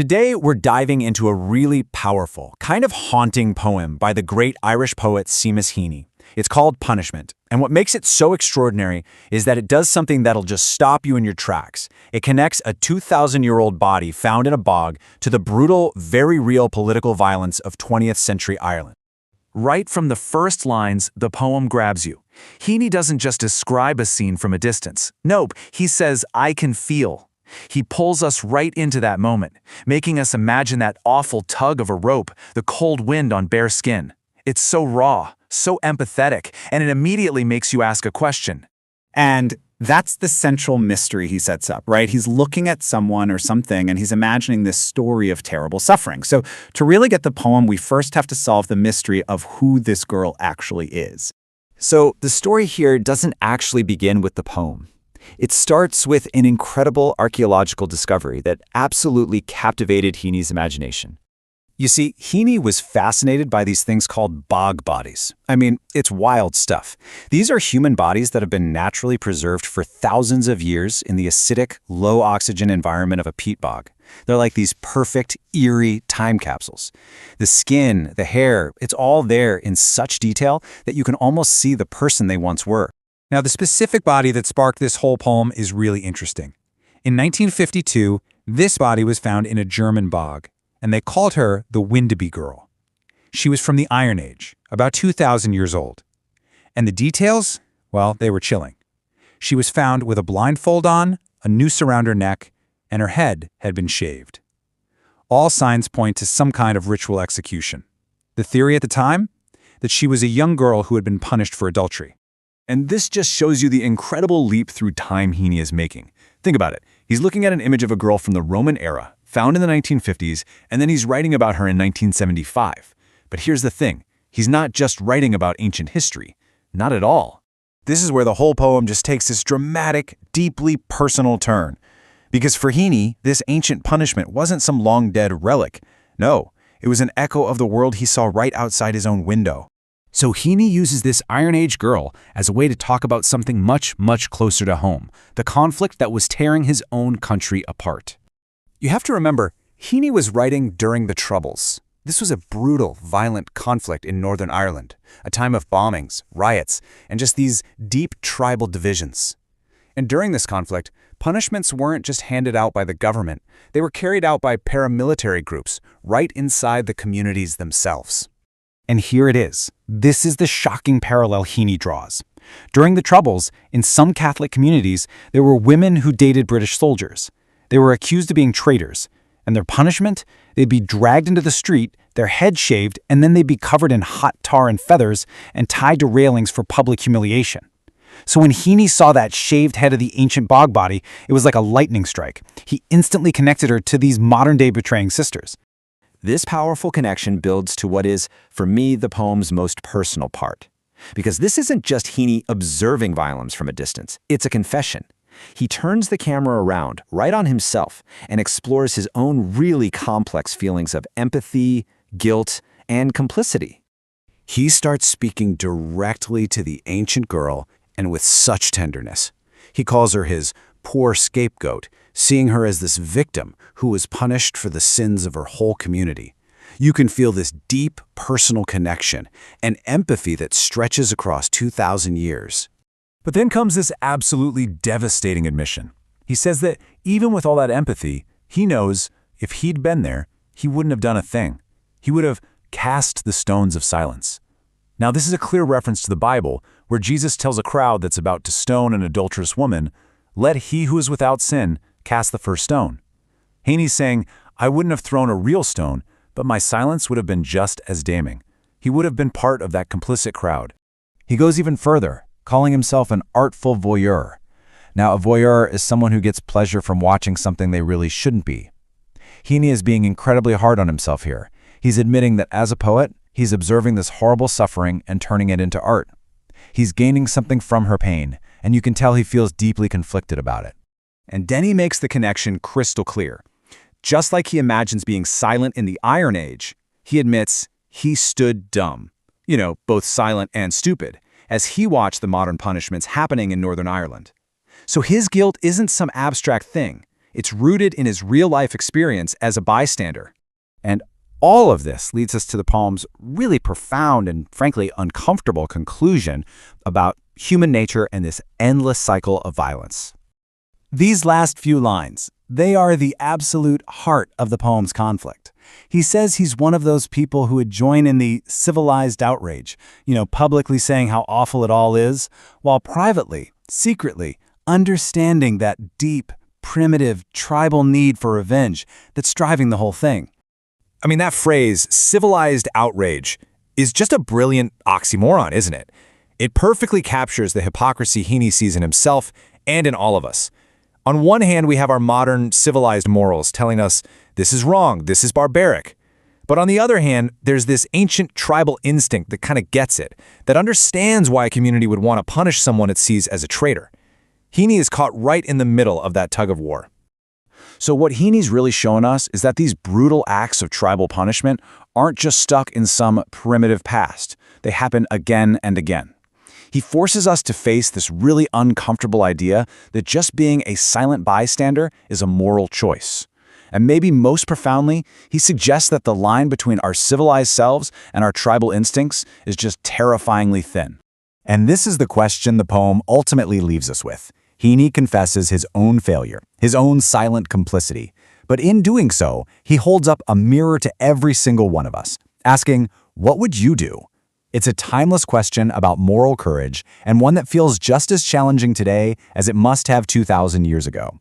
Today, we're diving into a really powerful, kind of haunting poem by the great Irish poet Seamus Heaney. It's called Punishment, and what makes it so extraordinary is that it does something that'll just stop you in your tracks. It connects a 2,000-year-old body found in a bog to the brutal, very real political violence of 20th century Ireland. Right from the first lines, the poem grabs you. Heaney doesn't just describe a scene from a distance. Nope, he says, "I can feel." He pulls us right into that moment, making us imagine that awful tug of a rope, the cold wind on bare skin. It's so raw, so empathetic, and it immediately makes you ask a question. And that's the central mystery he sets up, right? He's looking at someone or something, and he's imagining this story of terrible suffering. So to really get the poem, we first have to solve the mystery of who this girl actually is. So the story here doesn't actually begin with the poem. It starts with an incredible archaeological discovery that absolutely captivated Heaney's imagination. You see, Heaney was fascinated by these things called bog bodies. I mean, it's wild stuff. These are human bodies that have been naturally preserved for thousands of years in the acidic, low-oxygen environment of a peat bog. They're like these perfect, eerie time capsules. The skin, the hair, it's all there in such detail that you can almost see the person they once were. Now, the specific body that sparked this whole poem is really interesting. In 1952, this body was found in a German bog, and they called her the Windaby Girl. She was from the Iron Age, about 2,000 years old. And the details? Well, they were chilling. She was found with a blindfold on, a noose around her neck, and her head had been shaved. All signs point to some kind of ritual execution. The theory at the time? That she was a young girl who had been punished for adultery. And this just shows you the incredible leap through time Heaney is making. Think about it. He's looking at an image of a girl from the Roman era, found in the 1950s, and then he's writing about her in 1975. But here's the thing. He's not just writing about ancient history. Not at all. This is where the whole poem just takes this dramatic, deeply personal turn. Because for Heaney, this ancient punishment wasn't some long-dead relic. No, it was an echo of the world he saw right outside his own window. So Heaney uses this Iron Age girl as a way to talk about something much, much closer to home, the conflict that was tearing his own country apart. You have to remember, Heaney was writing during the Troubles. This was a brutal, violent conflict in Northern Ireland, a time of bombings, riots, and just these deep tribal divisions. And during this conflict, punishments weren't just handed out by the government. They were carried out by paramilitary groups right inside the communities themselves. And here it is. This is the shocking parallel Heaney draws. During the Troubles, in some Catholic communities, there were women who dated British soldiers. They were accused of being traitors, and their punishment? They'd be dragged into the street, their heads shaved, and then they'd be covered in hot tar and feathers and tied to railings for public humiliation. So when Heaney saw that shaved head of the ancient bog body, it was like a lightning strike. He instantly connected her to these modern-day betraying sisters. This powerful connection builds to what is, for me, the poem's most personal part. Because this isn't just Heaney observing violence from a distance, it's a confession. He turns the camera around, right on himself, and explores his own really complex feelings of empathy, guilt, and complicity. He starts speaking directly to the ancient girl, and with such tenderness. He calls her his poor scapegoat, seeing her as this victim who was punished for the sins of her whole community. You can feel this deep personal connection and empathy that stretches across 2,000 years. But then comes this absolutely devastating admission. He says that even with all that empathy, he knows if he'd been there, he wouldn't have done a thing. He would have cast the stones of silence. Now, this is a clear reference to the Bible, where Jesus tells a crowd that's about to stone an adulterous woman, "Let he who is without sin cast the first stone." Heaney's saying, I wouldn't have thrown a real stone, but my silence would have been just as damning. He would have been part of that complicit crowd. He goes even further, calling himself an artful voyeur. Now, a voyeur is someone who gets pleasure from watching something they really shouldn't be. Heaney is being incredibly hard on himself here. He's admitting that as a poet, he's observing this horrible suffering and turning it into art. He's gaining something from her pain, and you can tell he feels deeply conflicted about it. And Denny makes the connection crystal clear. Just like he imagines being silent in the Iron Age, he admits he stood dumb. Both silent and stupid, as he watched the modern punishments happening in Northern Ireland. So his guilt isn't some abstract thing. It's rooted in his real-life experience as a bystander. And all of this leads us to the poem's really profound and frankly uncomfortable conclusion about human nature and this endless cycle of violence. These last few lines, they are the absolute heart of the poem's conflict. He says he's one of those people who would join in the civilized outrage, publicly saying how awful it all is, while privately, secretly, understanding that deep, primitive, tribal need for revenge that's driving the whole thing. I mean, that phrase, civilized outrage, is just a brilliant oxymoron, isn't it? It perfectly captures the hypocrisy Heaney sees in himself and in all of us. On one hand, we have our modern, civilized morals telling us this is wrong, this is barbaric. But on the other hand, there's this ancient tribal instinct that kind of gets it, that understands why a community would want to punish someone it sees as a traitor. Heaney is caught right in the middle of that tug of war. So what Heaney's really showing us is that these brutal acts of tribal punishment aren't just stuck in some primitive past. They happen again and again. He forces us to face this really uncomfortable idea that just being a silent bystander is a moral choice. And maybe most profoundly, he suggests that the line between our civilized selves and our tribal instincts is just terrifyingly thin. And this is the question the poem ultimately leaves us with. Heaney confesses his own failure, his own silent complicity. But in doing so, he holds up a mirror to every single one of us, asking, what would you do? It's a timeless question about moral courage, and one that feels just as challenging today as it must have 2,000 years ago.